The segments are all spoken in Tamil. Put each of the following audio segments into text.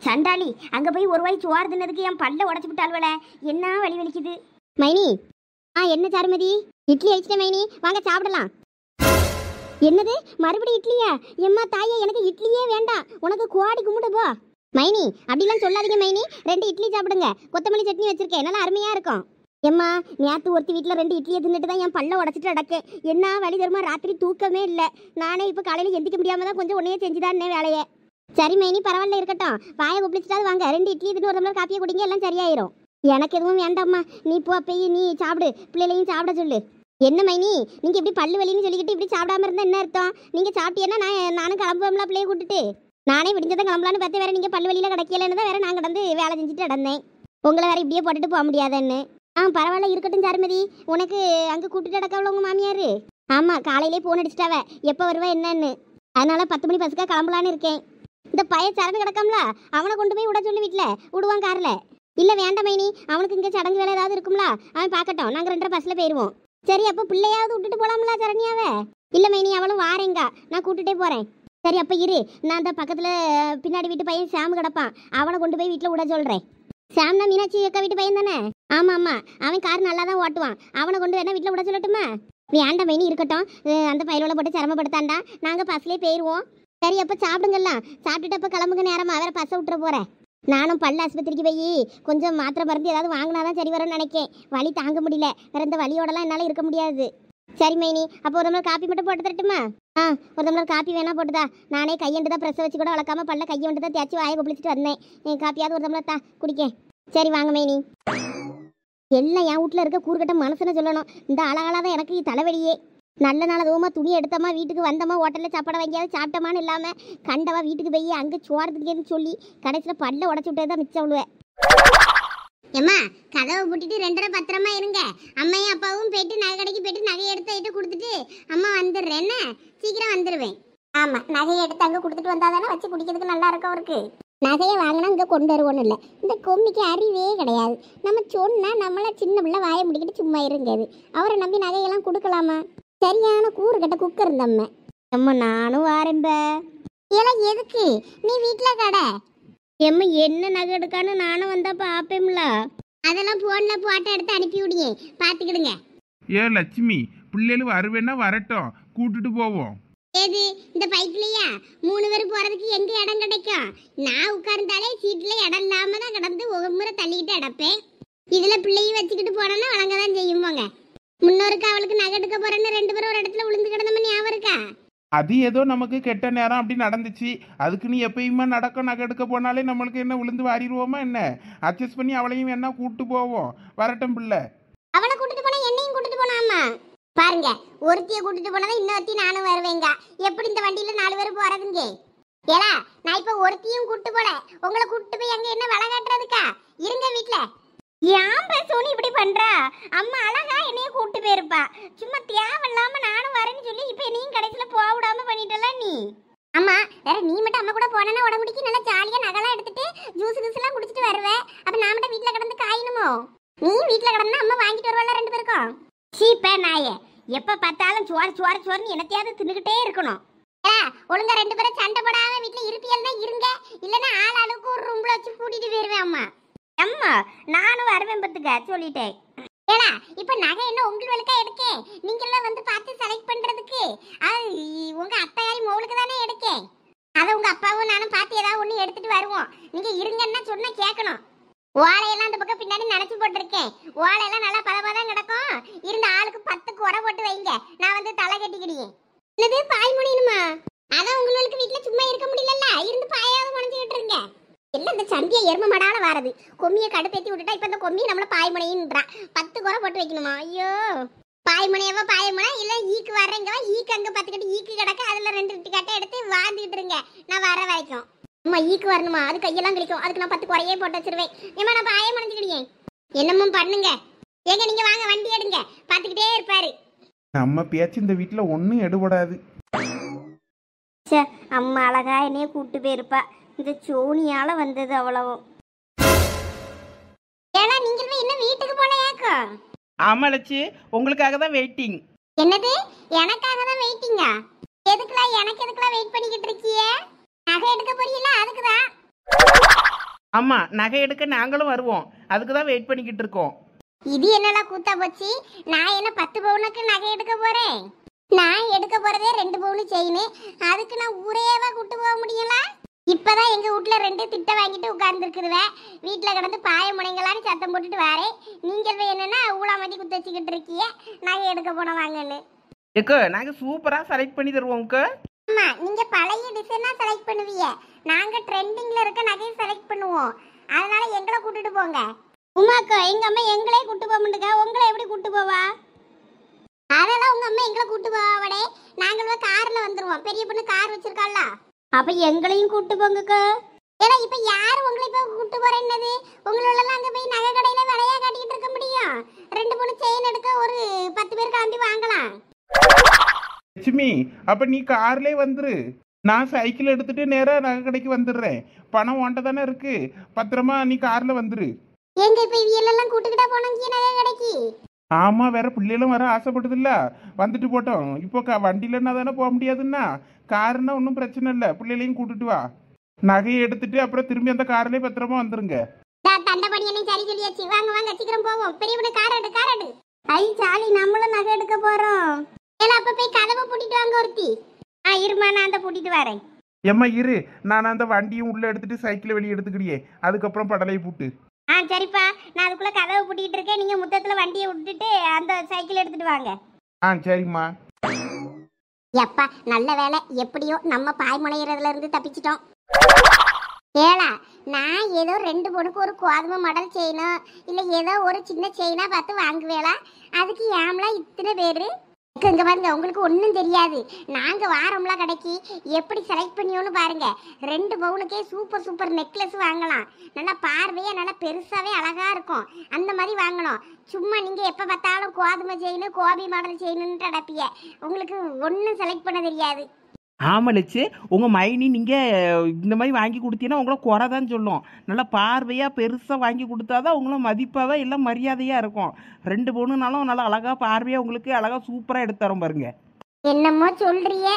சண்டாளி அங்க போய் ஒரு வாய் சோறு தின்னதுக்கு என் பல்ல உடச்சு விட்டாள்வல. என்ன வலி வலிக்குது மைனி. என்ன சாருமதி, இட்லி அடிச்சிட்டேன் மைனி, வாங்க சாப்பிடலாம். என்னது மறுபடியும் இட்லியா? எம்மா தாயே, எனக்கு இட்லியே வேண்டாம், உனக்கு கோடி கும்பிட்டு போ. மைனி அப்படிலாம் சொல்லாதீங்க மைனி, 2 இட்லி சாப்பிடுங்க. கொத்தமல்லி சட்னி வச்சிருக்கேன், நல்லா அருமையா இருக்கும். எம்மா நேற்று ஒருத்தி வீட்டில் 2 இட்லியை தின்னுட்டு தான் என் பல்ல உடச்சிட்டு அடக்கேன். என்ன வலி தருமா, ராத்திரி தூக்கமே இல்லை. நானே இப்போ காலையில் எந்திக்க முடியாம தான் கொஞ்சம் உன்னையே செஞ்சுதானே வேலையை. சரி மைனி பரவாயில்ல இருக்கட்டும், வாயை குப்பிளிச்சிட்டாது வாங்க. 2 இட்லி தின்னு ஒரு டம்ளர் காப்பியை குடிங்க, எல்லாம் சரியாயிரும். எனக்கு எதுவும் வேண்டாம்மா, நீ போ போய் நீ சாப்பிடு, பிள்ளைகளையும் சாப்பிட சொல்லு. என்ன மைனி நீங்கள் இப்படி பல்லு வலின்னு சொல்லிக்கிட்டு இப்படி சாப்பிடாம இருந்தால் என்ன அர்த்தம்? நீங்கள் சாப்பிட்டீங்கன்னா நானும் கிளம்புவோம்ல பிள்ளைய கூட்டிட்டு. நானே விடிஞ்சதான் கிளம்பலான்னு பார்த்து வேற நீங்கள் பல்லு வலியில் கிடைக்கலன்னு தான் வேற நான் கிடந்து வேலை செஞ்சுட்டு நடந்தேன். உங்களை வேற இப்படியே போட்டுட்டு போக முடியாதுன்னு. பரவாயில்ல இருக்கட்டும் சாருமதி, உனக்கு அங்கே கூட்டிட்டு அடக்கவள உங்கள் மாமியார்? ஆமாம் காலையிலே ஃபோன் அடிச்சிட்டாவ எப்போ வருவா என்னன்னு. அதனால 10 மணி பஸ்ஸுக்காக கிளம்பலான்னு இருக்கேன். இந்த பையன் சடங்கு கிடக்கம்ல, அவனை கொண்டு போய் விட சொல்லி வீட்டில் விடுவான் காரில். இல்லை வேண்டாம் மைனி, அவனுக்கு இங்கே சடங்கு வேலை ஏதாவது இருக்கும்ல, அவன் பார்க்கட்டும், நாங்கள் 2 பஸ்ஸில் போயிடுவோம். சரி அப்போ பிள்ளையாவது விட்டுட்டு போகலாம்ல சரண்யாவை? இல்லை மைனி அவளும் வாரேங்க, நான் கூட்டுகிட்டே போகிறேன். சரி அப்போ இரு, நான் அந்த பக்கத்தில் பின்னாடி வீட்டு பையன் சாம் கிடப்பான், அவனை கொண்டு போய் வீட்டில் விட சொல்கிறேன். சாம்னா மீனாட்சி அக்கா வீட்டு பையன் தானே? ஆமாம் ஆமாம், அவன் கார் நல்லா தான் ஓட்டுவான், அவனை கொண்டு வேணா வீட்டில் விட சொல்லட்டுமா? வேண்டாம் மைனி இருக்கட்டும், அந்த பயிரோட போட்டு சிரமப்படுத்தாண்டா, நாங்கள் பஸ்லேயே போயிடுவோம். சரி அப்போ சாப்பிடுங்கலாம், சாப்பிட்டுட்டு அப்போ கிளம்புங்க, நேரமா வேற பஸ்ஸை விட்டுற போகிறேன். நானும் பல்ல ஆஸ்பத்திரிக்கு போய் கொஞ்சம் மாத்திரை மருந்து ஏதாவது வாங்கினாதான் சரி வரும்னு நினைக்கேன். வலி தாங்க முடியல, வேற இந்த வலியோடலாம் என்னால் இருக்க முடியாது. சரி மைனி, அப்போ ஒரு டம்ளர் காப்பி மட்டும் போட்டு தரட்டுமா? ஒரு டம்ளர் காப்பி வேணா போட்டுதா, நானே கையண்டு தான் ப்ரெஸ்ஸை வச்சு கூட வளர்க்காம பல்ல கையண்டு தான் தேய்ச்சி வாயை குப்பிளிச்சிட்டு வந்தேன். காப்பியாவது ஒரு டம்ளர் குடிக்கேன். சரி வாங்க மைனி. எல்லாம் என் வீட்டில் இருக்க கூறுகட்ட மனசுன்னு சொல்லணும். இந்த அழகால தான் எனக்கு தலைவலியே. நல்ல நாள் அதுவுமா துணி எடுத்தோமா, வீட்டுக்கு வந்தோமா, ஹோட்டலில் சாப்பாடை வாங்கியாவது சாப்பிட்டோமான்னு இல்லாமல் கண்டவா வீட்டுக்கு போய் அங்கே சோறதுக்கேன்னு சொல்லி கடைசியில் பல்ல உடச்சி விட்டது தான் மிச்சம் விடுவேன். ஏம்மா கதவை பூட்டிட்டு 2:30 பத்திரமா இருங்க. அம்மையும் அப்பாவும் போயிட்டு நகை கடைக்கு போயிட்டு நகையை எடுத்து கொடுத்துட்டு அம்மா வந்துடுறேன்னு சீக்கிரம் வந்துடுவேன். ஆமாம் நகையை எடுத்து அங்கே கொடுத்துட்டு வந்தால் தானே வச்சு குடிக்கிறதுக்கு நல்லா இருக்கும் அவருக்கு. நகையை வாங்கினா இங்கே கொண்டு வருவோன்னு இல்லை, இந்த கொம்மிக்கு அறிவே கிடையாது. நம்ம சொன்னால் நம்மளை சின்ன பிள்ளை வாயை முடிக்கிட்டு சும்மா இருங்காது. அவரை நம்பி நகையெல்லாம் கொடுக்கலாமா? சரியான கூறு கட்ட குக்கர் இருந்தம்ம. அம்மா நானும் வாரேன்ப. இதெல்லாம் எதுக்கு நீ வீட்டில் கடை? எம்மா என்ன நகை எடுக்கான்னு நானும் வந்தா பாப்பேம்ல. அதெல்லாம் போன்ல போட்டோ எடுத்து அனுப்பி விடியே, பார்த்துக்கிடுங்க. லட்சுமி பிள்ளைகள் வருவேன்னா வரட்டும், கூட்டுட்டு போவோம். ஏது இந்த பைக்லையா 3 பேர் போறதுக்கு எங்க இடம் கிடைக்கும்? நான் உட்கார்ந்தாலே சீட்ல இடம் இல்லாம தான் கிடந்து ஒரு முறை தள்ளிக்கிட்டு அடப்பேன். இதுல பிள்ளையும் வச்சுக்கிட்டு போனோன்னா வழங்கதான் செய்யும் போங்க. முன்னோருக்கு அவளுக்கு நகை எடுக்க போறேன்னு 2 பேரும் ஒரு இடத்துல விழுந்து கிடந்தோம்னு ஞாபகம் இருக்கா? அது ஏதோ நமக்கு கெட்ட நேரம் அப்படி நடந்துச்சு. அதுக்கு நீ எப்பயுமா நடக்கும், நகை எடுக்க போனாலே நம்மளுக்கு என்ன விழுந்து வாரிடுவோமா என்ன? அட்ஜஸ்ட் பண்ணி அவளையும் வேணா கூட்டு போவோம். வரட்டும் பிள்ளை. அவளை கூட்டிட்டு போனா என்னையும் கூட்டிட்டு போனாமா? பாருங்க, ஒருத்தியை கூட்டிட்டு போனதான் இன்னொருத்தி நானும் வருவேங்க. எப்படி இந்த வண்டியில 4 பேர் போறதுங்க? ஏலா நான் இப்ப ஒருத்தியும் கூட்டு போல, உங்களை கூட்டு போய் அங்க என்ன வள காட்டுறதுக்கா? இருங்க வீட்டுல. ஏன் பேசணும் இப்படி பண்றா? அம்மா அழகா என்னைய கூட்டு போயிருப்பா, சும்மா தேவையில்லாம நானும் வரேன்னு சொல்லி இப்ப என்னையும் கடைசியில போக விடாம பண்ணிட்டல நீ. அம்மா வேற நீ மட்டும் அம்மா கூட போனா உடம்புடிக்கு நல்லா ஜாலியா நகைலாம் எடுத்துட்டு ஜூஸ் ஜூஸ் எல்லாம் குடிச்சிட்டு வருவேன். அப்ப நான் மட்டும் வீட்டுல கிடந்து காயணுமோ? நீ வீட்டுல கிடந்தா அம்மா வாங்கிட்டு வருவாள் 2 பேருக்கும். சீப்ப நாயே, எப்ப பார்த்தாலும் சோறு சோறு சோறுன்னு என்னத்தையாவது தின்னுகிட்டே இருக்கணும். ஒழுங்கா 2 பேரும் சண்டை போடாம வீட்டுல இருப்பியல்னா இருங்க, இல்லன்னா ஆள் அளவுக்கு ஒரு ரூம்ல வச்சு கூட்டிட்டு போயிருவேன். அம்மா அம்மா நானும் வருவேன் பத்துக்க சொல்லிட்டேன். ஏடா இப்ப நகை என்ன உங்களுக்கு எடுக்கே? நீங்க எல்லாம் வந்து பார்த்து செலக்ட் பண்றதுக்கு உங்க அத்தையாரி மோளுக்கு தானே எடுக்கேன். அதை உங்க அப்பாவும் நானும் பார்த்து ஏதாவது ஒண்ணு எடுத்துட்டு வருவோம். நீங்க இருங்கன்னா சொன்னா கேட்கணும். ஓலையெல்லாம் அந்த பக்கம் பின்னாடி நினைச்சு போட்டிருக்கேன். ஓலையெல்லாம் நல்லா பதபதம் கிடக்கும். இருந்த ஆளுக்கு 10 குறை போட்டு வைங்க, நான் வந்து தலை கட்டிக்கிடுவேன். என்னது பாய் முனியணுமா? அதான் உங்களுக்கு வீட்டுல சும்மா இருக்க முடியலல்ல, இருந்து பாயாவது முனைஞ்சுக்கிட்டு இருங்க. எல்லாம் இந்த சந்தியா எரும மடால வாரது. கொம்மியை கடுப்பேத்தி விட்டுட்டா இப்ப இந்த கொம்மியை நம்மள பாய்மனைன்றா. 10 குறை போட்டு வைக்கணுமா? ஐயோ பாய்மனையவா பாயமனா இல்ல ஈக்கு வர்றேங்கவா, ஈக்கு அங்க 10 கட்டு ஈக்கு கிடக்க, அதுல 2 கட்டை எடுத்து வாழ்ந்துகிட்டு இருங்க, நான் வர வரைக்கும். அம்மா ஈக்கு வரணுமா? அது கையெல்லாம் கழிக்கும், அதுக்கு நான் 10 குறையே போட்டு வச்சிருவேன். ஏமா நான் பாயே மனைஞ்சுக்கிடியேன். என்னமும் பண்ணுங்க. ஏங்க நீங்க வாங்க வண்டி எடுங்க, பாத்துக்கிட்டே இருப்பாரு. நம்ம பேச்சு இந்த வீட்டுல ஒன்னும் எடுபடாது. அம்மா அழகா என்னைய கூட்டு போயிருப்பா, இந்த சோனியால வந்தது அவ்வளவும். ஏன்னா நீங்க என்ன வீட்டுக்கு போலையாக்கோ? ஆமா லட்சு, உங்களுக்காக தான் வெயிட்டிங். என்னது எனக்காக தான் வெயிட்டிங்கா? எனக்கு எதுக்குலாம் வெயிட் பண்ணிக்கிட்டு இருக்கியே? நகை எடுக்க போறீங்களா? அதுக்குதான். ஆமா, நகை எடுக்க நாங்களும் வருவோம், அதுக்கு தான் வெயிட் பண்ணிக்கிட்டு இருக்கோம். இது என்னடா கூத்தா போச்சு? நான் என்ன 10 பவுனுக்கு நகை எடுக்க போறேன்? நான் எடுக்க போறதே 2 பவுனு செயின். அதுக்கு நான் ஊரையேவா கூட்டு போக முடியல? இப்பதான் எங்க வீட்ல 2 திட்ட வாங்கிட்டு உட்கார்ந்துருக்குதுவே. வீட்டுல கிடந்து பாய முனைங்களான்னு சத்தம் போட்டுட்டு வரேன். நீங்கள் என்னன்னா ஊழாமதி குத்து வச்சுக்கிட்டு இருக்கிய நகை எடுக்க போன வாங்கன்னு. ஏக்கோ, நாங்க சூப்பரா செலக்ட் பண்ணி தருவோம்க்கோ. ஆமா, நீங்க பழைய டிசைனா செலக்ட் பண்ணுவீங்க, நாங்க ட்ரெண்டிங்ல இருக்க நகையை செலக்ட் பண்ணுவோம். அதனால எங்களை கூட்டிட்டு போங்க. உமாக்கா, எங்க அம்மா எங்களே கூட்டு போக மாட்டேங்க, உங்களை எப்படி கூட்டு போவா? அதெல்லாம் உங்க அம்மா எங்களை கூட்டு போவாடே. நாங்களும் கார்ல வந்துருவோம், பெரிய பொண்ணு கார் வச்சிருக்காள்ல. அப்ப எங்களையும் கூட்டு போங்கக்கா. ஏன்னா இப்ப யாரு உங்களை இப்ப கூட்டு போறேன்னது? உங்களோட அங்க போய் நகை கடையில விலையா காட்டிக்கிட்டு இருக்க முடியும்? 2 பொண்ணு செயின் எடுக்க ஒரு 10 பேர் கிளம்பி வாங்கலாம். லட்சுமி, அப்ப நீ கார்லயே வந்துரு. நான் சைக்கிள் எடுத்துட்டு நேரா நகை கடைக்கு வந்துடுறேன். பணம் உன்ட்ட தானே இருக்கு, பத்திரமா நீ கார்ல வந்துரு. எங்க இப்ப இவியெல்லாம் கூட்டுக்கிட்டா போனோம் நகை கடைக்கு? ஆமா, வேற பிள்ளைகளும் வர ஆசைப்படுதுல்ல, வந்துட்டு போட்டோம். இப்போ வண்டியிலன்னா தானே போக முடியாதுன்னா, காருன்னா ஒன்றும் பிரச்சனை இல்லை, பிள்ளைகளையும் கூட்டிட்டு வா. நகையை எடுத்துட்டு அப்புறம் திரும்பி அந்த கார்லயே பத்திரமா வந்துருங்க. தண்டபடியனை சரி சொல்லியாச்சு. வாங்க வாங்க, சீக்கிரம் போவோம். பெரியவனு கார் எடு. ஐ சாலி, நம்மளும் நகை எடுக்க போறோம். ஏன்னா அப்ப போய் கதவை பூட்டிட்டு வாங்க ஒருத்தி. இருமா, நான் அந்த பூட்டிட்டு வரேன். ஏம்மா இரு, நான் அந்த வண்டியும் உள்ள எடுத்துட்டு சைக்கிளை வெளியே எடுத்துக்கிடியே, அதுக்கப்புறம் படலையை பூட்டு. சரிப்பா, நான் அதுக்குள்ள கதவை பூட்டிட்டு இருக்கேன். நீங்க முத்தத்துல வண்டியை விட்டுட்டு அந்த சைக்கிள் எடுத்துட்டு வாங்க. சரிம்மா. எப்பா, நல்ல வேலை, எப்படியோ நம்ம பாய் முனையிறதுல இருந்து தப்பிச்சிட்டோம். ஏலா, நான் ஏதோ 2 பொண்ணுக்கு ஒரு கோதுமை மடல் செய்யணும், இல்ல ஏதோ ஒரு சின்ன செயினா பார்த்து வாங்குவேளா? அதுக்கு ஏம்லாம் இத்தனை பேரு? இங்க பாருங்க, உங்களுக்கு ஒன்றும் தெரியாது. நாங்க வாரம்லாம் கடைக்கு எப்படி செலக்ட் பண்ணியோன்னு பாருங்க. 2 பவுனுக்கே சூப்பர் சூப்பர் நெக்லஸ் வாங்கலாம். நல்லா பார்வையா நல்லா பெருசாவே அழகா இருக்கும். அந்த மாதிரி வாங்கணும். சும்மா நீங்க எப்ப பார்த்தாலும் கோதுமை செயின் கோபி மாடல் செயின்னு அடப்பிய, உங்களுக்கு ஒன்றும் செலக்ட் பண்ண தெரியாது. ஆமலிச்சு, உங்க மைனி நீங்க இந்த மாதிரி வாங்கி கொடுத்தீங்கன்னா உங்களை குறைதான் சொல்லும். நல்லா பார்வையா பெருசா வாங்கி கொடுத்தாதான் உங்களை மதிப்பாவே எல்லாம் மரியாதையா இருக்கும். 2 பொண்ணுனாலும் நல்லா அழகா பார்வையா உங்களுக்கு அழகா சூப்பரா எடுத்து தரோம் பாருங்க. என்னமோ சொல்றிய,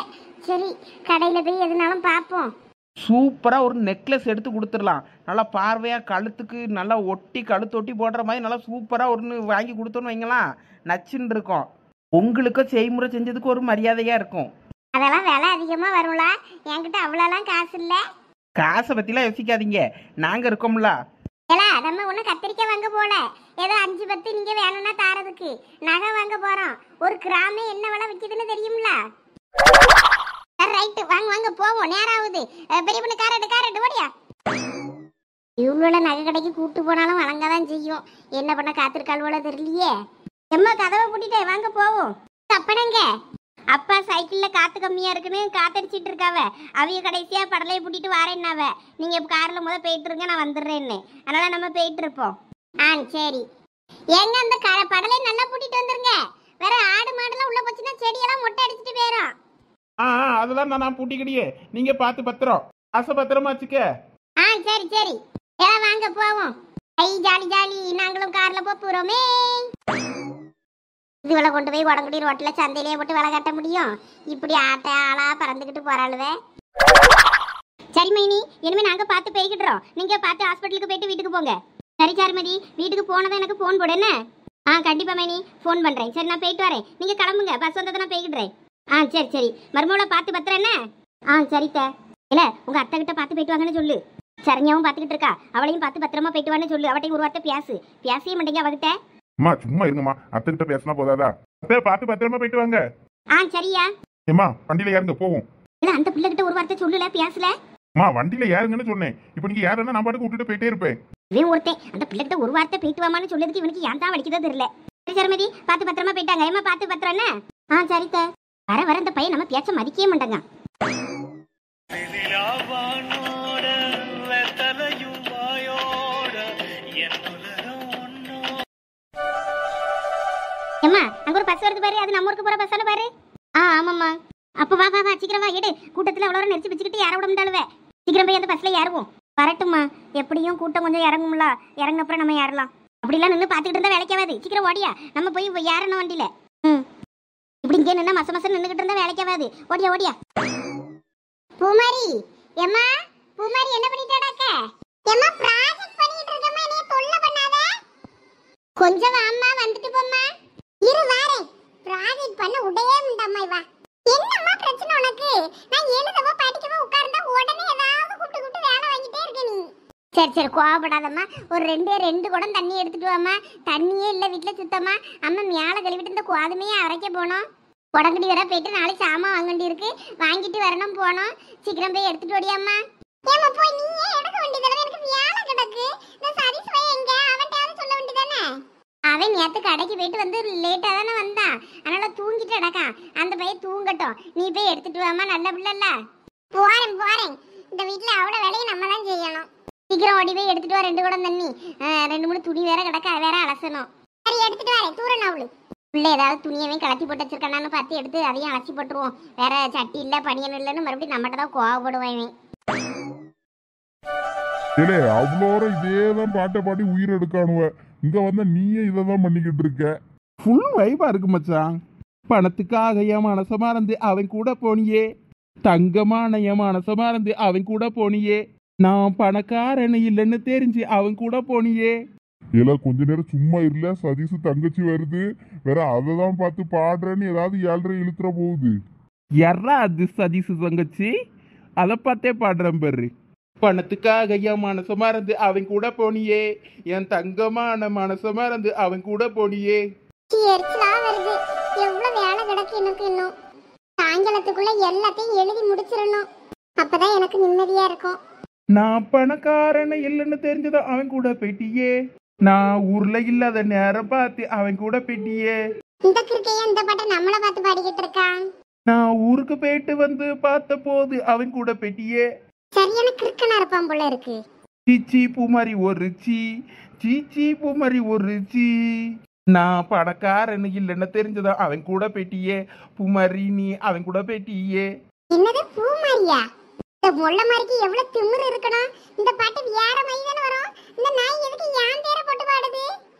சரி கடையில போய் எதுனாலும் பார்ப்போம். சூப்பரா ஒரு நெக்லஸ் எடுத்து கொடுத்துடலாம். நல்லா பார்வையா கழுத்துக்கு நல்லா ஒட்டி கழுத்து ஒட்டி போடுற மாதிரி நல்லா சூப்பரா ஒன்று வாங்கி கொடுத்தோன்னு வைங்களாம், நச்சுன்னு இருக்கும். உங்களுக்கும் செய்முறை செஞ்சதுக்கு ஒரு மரியாதையா இருக்கும். அதெல்லாம் விலை அதிகமா வரும்ல, என்கிட்ட அவ்வளோலாம் காசு இல்ல. காசை பத்திலாம் யோசிக்காதீங்க, நாங்க இருக்கோம்ல. ஏலா, நம்ம ஒன்றும் கத்திரிக்காய் வாங்க போல, ஏதோ 5-10 நீங்க வேணும்னா தாரதுக்கு நகை வாங்க போறோம். ஒரு கிராமே என்ன விலை விற்கிதுன்னு தெரியும்ல. ரைட்டு, வாங்க வாங்க போவோம், நேரம் ஆகுது. பெரிய பொண்ணு கார் எடு ஓடியா. இவ்வளோ நகை கடைக்கு கூட்டு போனாலும் வழங்கதான் செய்யும். என்ன பண்ண காத்திருக்காள் போல தெரியலையே. எம்மா, கதவை பூட்டிட்டே வாங்க போவோம். அப்பனங்க அப்பா சைக்கிள்ல காத்து கம்மியா இருக்குன்னு காத்தடிச்சிட்டு இருக்காவ. அவைய கடைசியா படலையை பூட்டிட்டு வாரேன்னாவ. நீங்க கார்ல போயிட்டு இருங்க, நான் வந்துடுறேன்னு. அதனால நம்ம போயிட்டு இருப்போம். சரி. ஏங்க, அந்த படலை நல்லா பூட்டிட்டு வந்துருங்க. வேற ஆடு மாடுலாம் உள்ள போச்சுன்னா செடியெல்லாம் மொட்டை அடிச்சுட்டு போயிடும். அதெல்லாம் நான் பூட்டிக்கிடியே, நீங்க பார்த்து பத்திரம், ஆசை பத்திரமா வச்சுக்க. சரி சரி, எல்லாம் வாங்க போவோம். ஜாலி ஜாலி, நாங்களும் கார்ல போறோமே. இதுவளை கொண்டு போய் உடம்புடி ரோட்டில் சந்தையிலேயே போட்டு விலை கட்ட முடியும்? இப்படி ஆளா பறந்துக்கிட்டு போறாளுவே. சரி மைனி, இனிமே நாங்க பார்த்து போய்கிட்டுறோம். நீங்க பார்த்து ஹாஸ்பிட்டலுக்கு போயிட்டு வீட்டுக்கு போங்க. சரி சாருமதி, வீட்டுக்கு போனதான் எனக்கு ஃபோன் போடு என்ன? கண்டிப்பா மைனி, ஃபோன் பண்றேன். சரி, நான் போயிட்டு வரேன். நீங்க கிளம்புங்க, பஸ் வந்ததை நான் போய்கிட்டுறேன். சரி சரி, மருமகளை பார்த்து பத்திரம் என்ன? சரித்த. இல்ல, உங்க அத்தை கிட்ட பார்த்து போயிட்டு வாங்கன்னு சொல்லு. சரண்யாவும் பார்த்துக்கிட்டு இருக்கா, அவளையும் பார்த்து பத்திரமா போயிட்டு வான்னு சொல்லு. அவட்டையும் ஒரு வார்த்தை பேசவே மாட்டேங்க அவகிட்ட. அம்மா சும்மா இருங்கம்மா, அத்தைகிட்ட பேசினா போதாதா? அத்தை பார்த்து பத்திரமா போயிட்டு வாங்க. சரியா. ஏம்மா வண்டியில யாருங்க போவோம்? இல்ல, அந்த பிள்ளை கிட்ட ஒரு வார்த்தை சொல்லல, பேசல. அம்மா வண்டியில யாருங்கன்னு சொன்னேன். இப்போ நீங்க யாருன்னா நான் பாட்டுக்கு விட்டுட்டு போயிட்டே இருப்பேன். இவன் ஒருத்தன் அந்த பிள்ளை கிட்ட ஒரு வார்த்தை போயிட்டு வாமான்னு சொல்லதுக்கு இவனுக்கு ஏன் தான் வலிக்குதோ தெரியல. சரி சரமதி, பார்த்து பத்திரமா போயிட்டாங்க. ஏமா பார்த்து பத்திரம் என்ன? சரித்த. வர அந்த பையன் நம்ம பேச்ச மதிக்கவே மாட்டாங்க. ஏம்மா, அங்க ஒரு பஸ் வருது பாரு, அது நம்ம ஊருக்கு போற பஸ்ஸால பாரு. ஆமாம்மா. அப்ப வா வா வா, சீக்கிரம் வா. எடு, கூட்டத்துல அவ்வளோ நெரிச்சு பிச்சுக்கிட்டு யார விட முடியாளுவே. சீக்கிரம் போய் அந்த பஸ்ல ஏறுவோம். வரட்டும்மா, எப்படியும் கூட்டம் கொஞ்சம் இறங்கும்ல, இறங்க அப்புறம் நம்ம ஏறலாம். அப்படிலாம் நின்று பார்த்துக்கிட்டு இருந்தா வேலைக்காவாது. சீக்கிரம் ஓடியா, நம்ம போய் ஏறணும் வண்டியில. இப்படி இங்கே நின்னா மச நின்றுகிட்டு இருந்தா வேலைக்காவாது. ஓடியா ஓடியா. பூமாரி எம்மா, பூமாரி என்ன பண்ணிட்டாடாக்க? எம்மா ப்ராஜெக்ட் பண்ணிட்டு இருக்கமா, நீ தொல்லை பண்ணாத. கொஞ்சம் வாம்மா, வந்துட்டு போம்மா. இரு வாரேன். ப்ராஜெக்ட் பண்ண உடையே முண்டம்மா வா. என்னம்மா பிரச்சனை உனக்கு? நான் எழுதவோ படிக்கவோ உட்கார்ந்தா உடனே ஏதாவது கூப்பிட்டு வேலை வாங்கிட்டே இருக்க நீ. சரி சரி, கோவப்படாதம்மா. ஒரு ரெண்டு குடம் தண்ணி எடுத்துட்டு வாம்மா. தண்ணியே இல்லை வீட்டில் சுத்தமா. அம்மா மேலே கழுவிட்டு இந்த கோதுமையை அரைக்க போனோம். உடம்படி வர போயிட்டு நாளைக்கு சாமான் வாங்க வேண்டி இருக்கு, வாங்கிட்டு வரணும் போனோம். சீக்கிரம் போய் எடுத்துட்டு ஓடியாம்மா. ஏமா போய் நீயே எடுக்க வேண்டியதானே, எனக்கு வேலை கிடக்கு. நான் சதீஷ் போய் எங்க அவன்கிட்ட சொல்ல வேண்டியதானே. அவன் நேத்து கடைக்கு போயிட்டு வந்து லேட்டா தானே வந்தான், அதனால தூங்கிட்டு அடக்கான். அந்த பையன் தூங்கட்டும், நீ போய் எடுத்துட்டு வாமா, நல்ல பிள்ளைல. போறேன். இந்த வீட்டுல அவ்வளவு வேலையை நம்ம தான் செய்யணும். சீக்கிரம் ஓடி போய் எடுத்துட்டு வா 2 குடம் தண்ணி. 2-3 துணி வேற கிடக்க, வேற அலசணும். சரி எடுத்துட்டு வரேன். தூரணும் அவளு உள்ள ஏதாவது துணியவே கலத்தி போட்டு வச்சிருக்கானு பார்த்து எடுத்து அதையும் அலசி போட்டுருவோம். வேற சட்டி இல்ல பனியன் இல்லைன்னு மறுபடியும் நம்மகிட்ட தான் கோவப்படுவான். இல்லே அவ்வளோ இதேதான் பாட்டை பாடி உயிர் எடுக்கானுவ. இங்க வந்தா நீயே இதான் பண்ணிக்கிட்டு இருக்க. ஃபுல் வைபா இருக்கு மச்சான். பணத்துக்காக என் மனசமா இருந்து அவன் கூட போனியே, தங்கமான என் மனசமா இருந்து அவன் கூட போனியே, நான் பணக்காரன் இல்லைன்னு தெரிஞ்சு அவன் கூட போனியே. இல்ல கொஞ்ச நேரம் சும்மா இல்ல, சதீஷ் தங்கச்சி வருது வேற, அதை தான் பார்த்து பாடுறேன்னு ஏதாவது 7:30 இழுத்துற போகுது. யாரா அது சதீஷ் தங்கச்சி? அதை பார்த்தே பாடுறேன் பாரு. பணத்துக்காக என் மனசமா இருந்து அவன் கூட போனியே, என் தங்கமான மனசமா இருந்து அவன் கூட போனியே. எரிச்சலா வருது. எவ்வளவு வேலை கிடக்கு எனக்கு. இன்னும் சாயங்காலத்துக்குள்ள எல்லாத்தையும் எழுதி முடிச்சிடணும். அப்பதான் எனக்கு நிம்மதியா இருக்கும். நான் பணக்காரன் இல்லைன்னு தெரிஞ்சதும் அவன் கூட போயிட்டியே, நான் ஊர்ல இல்லாத நேரம் பார்த்து அவன் கூட போயிட்டியே. இந்த கிருக்கைய இந்த பாட்டை நம்மள பார்த்து பாடிக்கிட்டு இருக்கான். நான் ஊருக்கு போயிட்டு வந்து பார்த்த போது அவன் கூட போயிட்டியே. சரியான கிறுக்கனா இருப்பான் போல இருக்கு. சீச்சி பூமாரி ஒரு சீச்சி பூமாரி ஒரு நான் பணக்காரன் இல்லைன்னு தெரிஞ்சதும் அவன் கூட போயிட்டியே, பூமாரி நீ அவன் கூட போயிட்டியே. என்னது பூமாரியா? இந்த முள்ள மாதிரிக்கு எவ்வளவு திமிரு இருக்கணும். இந்த பாட்டு வேற மாதிரி தானே வரும். இந்த நாய் எதுக்கு யான் பேரை போட்டு பாடுது?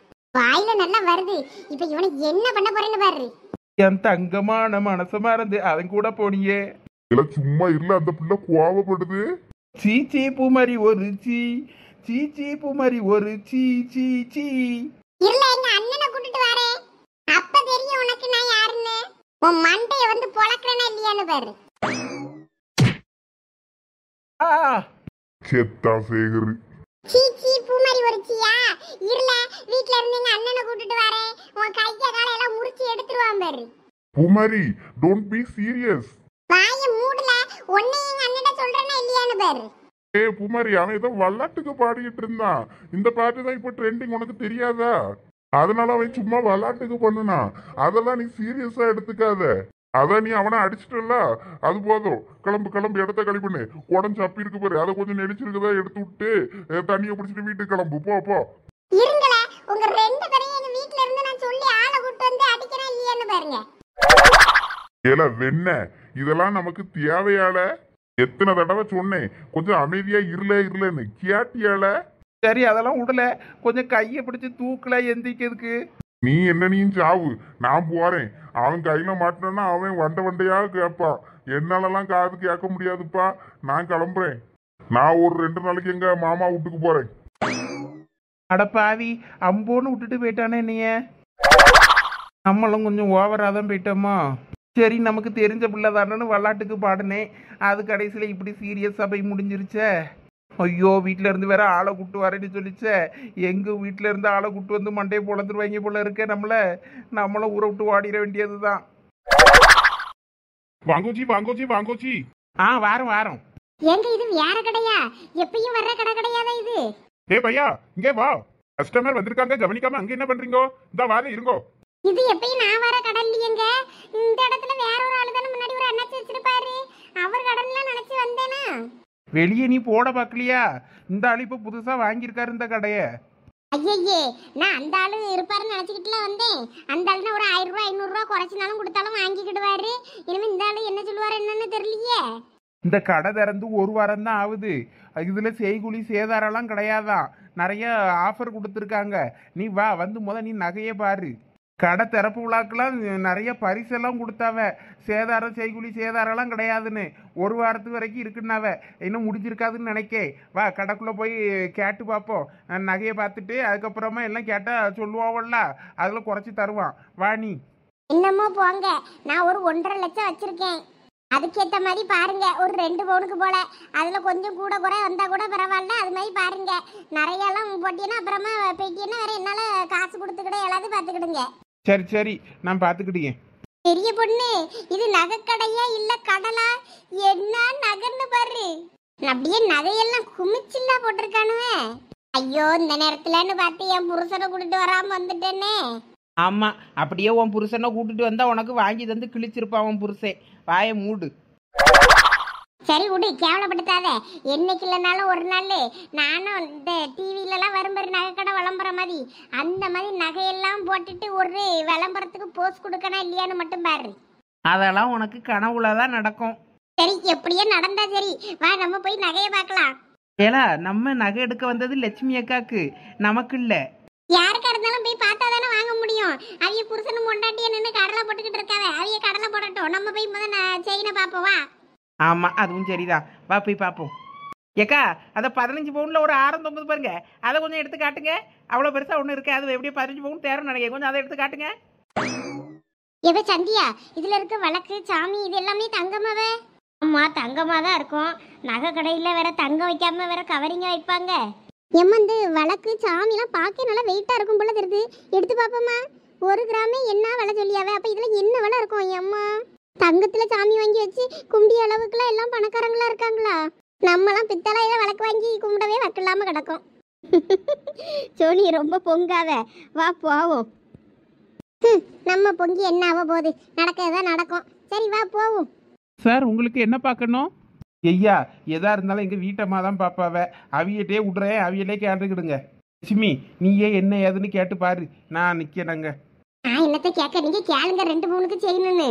வாயில நல்லா வருது. இப்ப இவனை என்ன பண்ண போறேன்னு பாரு. என் தங்கமான மனசு மறந்து அவன் கூட போனியே. இல்ல சும்மா இல்ல, அந்த பிள்ளை கோவப்படுது. சீச்சி பூமாரி ஒரு சீச்சி பூமாரி ஒரு சீ. இல்ல எங்க அண்ணனை கூட்டிட்டு வரேன், அப்ப தெரியும் உனக்கு நான் யாருன்னு. உன் மண்டைய வந்து பொளக்குறேனா இல்லையான்னு பாரு. செத்தா சேகரு. சீச்சி பூமாரி ஒரு சீயா? இல்ல வீட்ல இருந்து எங்க அண்ணனை கூட்டிட்டு வரேன், உன் கைய கால எல்லாம் முறிச்சு எடுத்துருவான் பாரு. பூமாரி டோன்ட் பி சீரியஸ். வாய மூடல, ஒண்ணே எங்க அண்ணன் சொல்றேனா இல்லையான்னு பாரு. பூமாரி அவன் ஏதோ விளாட்டுக்கு பாடிக்கிட்டு இருந்தான். இந்த பாட்டு தான் இப்ப ட்ரெண்டிங், உனக்கு தெரியாதா? அதனால அவன் சும்மா விளாட்டுக்கு பண்ணுனான். அதெல்லாம் நீ சீரியஸா எடுத்துக்காத. அதான் நீ அவனை அடிச்சிட்டல, அது போதும். கிளம்பு இடத்த கழி பண்ணு. குடம் சப்பி இருக்கு பாரு, அதை கொஞ்சம் நெளிச்சிருக்குதா எடுத்து விட்டு தண்ணியை பிடிச்சிட்டு வீட்டுக்கு கிளம்பு. போ இருங்களே, உங்க 2 பேரையும் எங்க வீட்ல இருந்து நான் சொல்லி ஆளை கூட்டி வந்து அடிக்கிறேன் இல்லையான்னு பாருங்க. ஏல வெண்ண, இதெல்லாம் நமக்கு தேவையால? எத்தனை தடவை சொன்னேன் கொஞ்சம் அமைதியா இருலன்னு, கேட்டியால? சரி அதெல்லாம் விடல, கொஞ்சம் கையை பிடிச்சி தூக்கல எந்திக்கிறதுக்கு. நீ என்னனையும் சாவு, நான் போறேன். அவன் கையில மாட்டினா அவன் வண்டையா கேட்பான். என்னாலலாம் காது கேட்க முடியாதுப்பா, நான் கிளம்புறேன். நான் ஒரு 2 நாளைக்கு எங்க மாமா வீட்டுக்கு போறேன். அடப்பாவி, அம்போன்னு விட்டுட்டு போயிட்டானே என்னைய. நம்மளும் கொஞ்சம் ஓவரா தான் போயிட்டோமா. சரி நமக்கு தெரிஞ்ச பிள்ளை தானேன்னு விளாட்டுக்கு பாடினேன், அது கடைசியில் இப்படி சீரியஸாக போய் முடிஞ்சிருச்சே. ஐயோ வீட்டில இருந்து வேற ஆளை கூட்டு வரேன்னு சொல்லிச்சே. எங்க வீட்டில இருந்து ஆளை கூட்டு வந்து மண்டையை பொழந்துருவாங்க போல இருக்க. நம்மளும் ஊரை விட்டு ஓடிட வேண்டியதுதான். வாங்கோச்சி. வாரம் எங்க இது வேற கடையா? எப்பயும் வர்ற கடை கிடையாதா இது? பையா இங்கே வா, கஸ்டமர் வந்திருக்காங்க, கவனிக்காம அங்க என்ன பண்றீங்க? இந்த வார இருங்கோ. இது எப்பயும் நான் வர கடை இல்லையங்க. இந்த இடத்துல வேற ஒரு ஆளு தானே முன்னாடி ஒரு அண்ணாச்சி வச்சிருப்பாரு, அவர் கடன்லாம் நினைச்சு வந்தேனா. வெளியே நீ போட பார்க்கலையா? இந்த ஆள் இப்போ புதுசா வாங்கியிருக்காரு இந்த கடையை. ஐயே, நான் அந்த ஆளு இருப்பாருன்னு நினைச்சுக்கிட்டுல வந்தேன். அந்த ஆளுனா ஒரு 1000 ரூபா 500 ரூபா குறைச்சினாலும் கொடுத்தாலும் வாங்கிக்கிடுவாரு. இனிமே இந்த ஆளு என்ன சொல்லுவாரு என்னன்னு தெரியலையே. இந்த கடை திறந்து 1 வாரம் தான் ஆகுது. இதுல செய்குலி சேதாரம்லாம் கிடையாதான், நிறைய ஆஃபர் கொடுத்துருக்காங்க. நீ வா, வந்து நீ நகையை பாரு. கடை திறப்பு விழாக்கெல்லாம் நிறைய பரிசெல்லாம் கொடுத்தாவ. சேதாரம் செய்குலி சேதாரம்லாம் கிடையாதுன்னு ஒரு வாரத்துக்கு வரைக்கும் இருக்குன்னாவ. இன்னும் முடிஞ்சிருக்காதுன்னு நினைக்கே. வா கடைக்குள்ளே போய் கேட்டு பார்ப்போம். நகையை பார்த்துட்டு அதுக்கப்புறமா எல்லாம் கேட்டால் சொல்லுவாவல்ல, அதில் குறைச்சி தருவான். வா நீ. என்னமோ போங்க, நான் ஒரு 1.5 லட்சம் வச்சிருக்கேன். அதுக்கேற்ற மாதிரி பாருங்க, ஒரு 2 பவுனுக்கு போல. அதில் கொஞ்சம் கூட குறை வந்தால் கூட பரவாயில்ல. அது மாதிரி பாருங்க. நிறையெல்லாம் போட்டீங்கன்னா அப்புறமா போயிட்டீங்கன்னா வேற என்னால் காசு கொடுத்துக்கிட எல்லாத்தையும் பார்த்துக்கிடுங்க. சரி சரி, நான் பார்த்துக்கிட்டேன். பெரிய பொண்ணு, இது நகைக்கடையா இல்ல கடலா? என்ன நகைன்னு பாரு. அப்படியே நகையெல்லாம் குமிச்சில்லா போட்டிருக்கானுவே. ஐயோ, இந்த நேரத்துலன்னு பார்த்து என் புருஷனை கூட்டிட்டு வராம வந்துட்டேனே. ஆமா, அப்படியே உன் புருஷனை கூட்டிட்டு வந்தா உனக்கு வாங்கி தந்து கிழிச்சிருப்பான் உன் புருஷன். வாயை மூடு. சரி விடு, கேவலப்படுத்தாத. என்னைக்கு இல்லைனாலும் ஒரு நாள் நானும் இந்த டிவிலலாம் வரும்பாரு நகைக்கடை விளம்பரம் மாதிரி, அந்த மாதிரி நகையெல்லாம் போட்டுட்டு ஒரு விளம்பரத்துக்கு போஸ்ட் கொடுக்கணும் இல்லையான்னு மட்டும் பாரு. அதெல்லாம் உனக்கு கனவுலதான் நடக்கும். சரி, எப்படியே நடந்தா சரி. வா நம்ம போய் நகையை பார்க்கலாம். ஏலா, நம்ம நகை எடுக்க வந்தது லட்சுமி அக்காக்கு, நமக்கு இல்ல. யாருக்கா இருந்தாலும் போய் பார்த்தா தானே வாங்க முடியும். அவிய புருஷனும் பொண்டாட்டிய நின்று கடலை போட்டுக்கிட்டு இருக்காவே. அவிய கடலை போடட்டும், நம்ம போய் முதல்ல செயினை பார்ப்போம். வா. ஆமா, அதுவும் சரிதான். வா போய் பார்ப்போம். ஏக்கா, அதை 15 பவுன்ல ஒரு ஆரம் தொங்குது பாருங்க, அதை கொஞ்சம் எடுத்து காட்டுங்க. அவ்வளோ பெருசா ஒன்று இருக்கு, அது எப்படியும் 15 பவுன் தேரும் நினைக்கிறேன். கொஞ்சம் அதை எடுத்து காட்டுங்க. எவ சந்தியா, இதுல இருக்க விளக்கு சாமி இது எல்லாமே தங்கமாவே? ஆமா, தங்கமா தான் இருக்கும். நகை கடையில வேற தங்கம் வைக்காம வேற கவரிங்க வைப்பாங்க. எம்மந்து விளக்கு சாமிலாம் பார்க்க நல்லா வெயிட்டா இருக்கும் போல தெரியுது. எடுத்து பாப்போமா? 1 கிராமே என்ன விலை சொல்லியாவே? அப்ப இதுல என்ன விலை இருக்கும்? அம்மா, தங்கத்துல சாமி வாங்கி வச்சு கும்பிடி அளவுக்குலாம் எல்லாம் பணக்காரங்களா இருக்காங்களா? நம்மலாம் பித்தளையில விளக்கு வாங்கி கும்பிடவே வைக்கலாம கிடக்கும். சோனி ரொம்ப பொங்காத, வா போவோம். நம்ம பொங்கி என்ன ஆக போகுது? நடக்கதான் நடக்கும். சரி வா போவோம். சார், உங்களுக்கு என்ன பார்க்கணும்? ஐயா, எதா இருந்தாலும் எங்கள் வீட்டம்மா தான் பாப்பாவ. அவியட்டே விட்றேன், அவியலே கேட்டுக்கிடுங்க. லட்சுமி, நீயே என்ன ஏதுன்னு கேட்டு பாரு, நான் நிற்கிறேங்க. என்னத்த கேட்க, நீங்க கேளுங்க. 2 பவுனுக்கு செய்யணும்னு.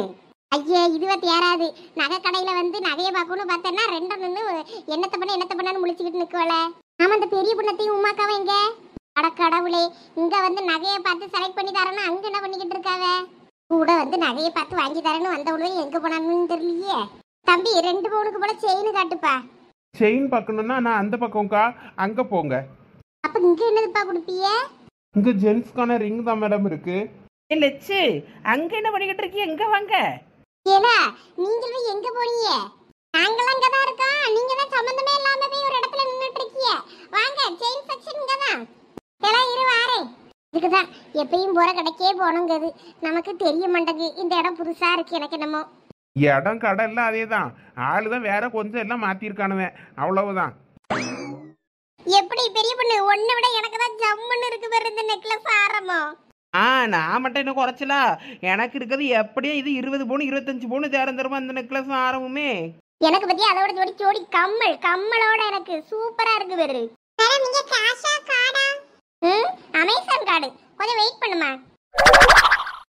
ஐயே, இதுவே தேராது. நகை கடையில வந்து நகையை பார்க்கணும்னு பார்த்தேன்னா 2 நின்று என்னத்த பண்ணு முழிச்சுக்கிட்டு நிற்கல. ஆமா, அந்த பெரிய பொண்ணத்தையும் உமாக்காவும் எங்க? அட கடவுளே, இங்க வந்து நகையை பார்த்து செலக்ட் பண்ணி தரேன்னு அங்க என்ன பண்ணிக்கிட்டு இருக்காவ? கூட வந்து நகையை பார்த்து வாங்கி தரேன்னு வந்தவளும் எங்க போனான்னு தெரியலையே. தம்பி, 2 பவுனுக்கு போல செயின் காட்டுப்பா. செயின் பார்க்கணுன்னா நான் அந்த பக்கம்க்கா, அங்கே போங்க. அப்ப இங்க என்னதுப்பா கொடுப்பிய? இங்கே ஜென்ஸ்க்கான ரிங் தான் மேடம் இருக்கு. லட்சு, அங்க என்ன பண்ணிக்கிட்டு இருக்கீங்க? எங்க வாங்க. ஏலா, நீங்களும் எங்க போனீங்க? நாங்களாம் இங்க தான் இருக்கோம். நீங்க தான் சம்பந்தமே இல்லாம போய் ஒரு இடத்துல நின்னுட்டு இருக்கீங்க. வாங்க, செயின் செக்ஷன் இங்க தான். எல்லாம் இரு வாரேன். இதுக்குதான் எப்பயும் போற கடைக்கே போனோங்கிறது. நமக்கு தெரிய மாட்டேங்குது. இந்த இடம் புதுசா இருக்கு எனக்கு என்னமோ. இடம் கடை எல்லாம் அதே தான், ஆளு தான் வேற கொஞ்சம் எல்லாம் மாத்திருக்கானுவேன், அவ்வளவுதான். எப்படி பெரிய பொண்ணு, ஒன்னை விட எனக்கு தான் ஜம்முன்னு இருக்கு பாரு இந்த நெக்லஸ் ஆரமோ. நான் மட்டும் என்ன குறைச்சலா? எனக்கு இருக்கிறது எப்படியும் இது 20 பவுன் 25 பவுன் தேரம் தருமா அந்த நெக்லஸ் ஆரமுமே. எனக்கு பத்தி அதோட ஜோடி ஜோடி கம்மலோட எனக்கு சூப்பரா இருக்கு பாரு. நீங்க காஷா கார்டா? Amazon card. கொஞ்சம் வெயிட் பண்ணுமா.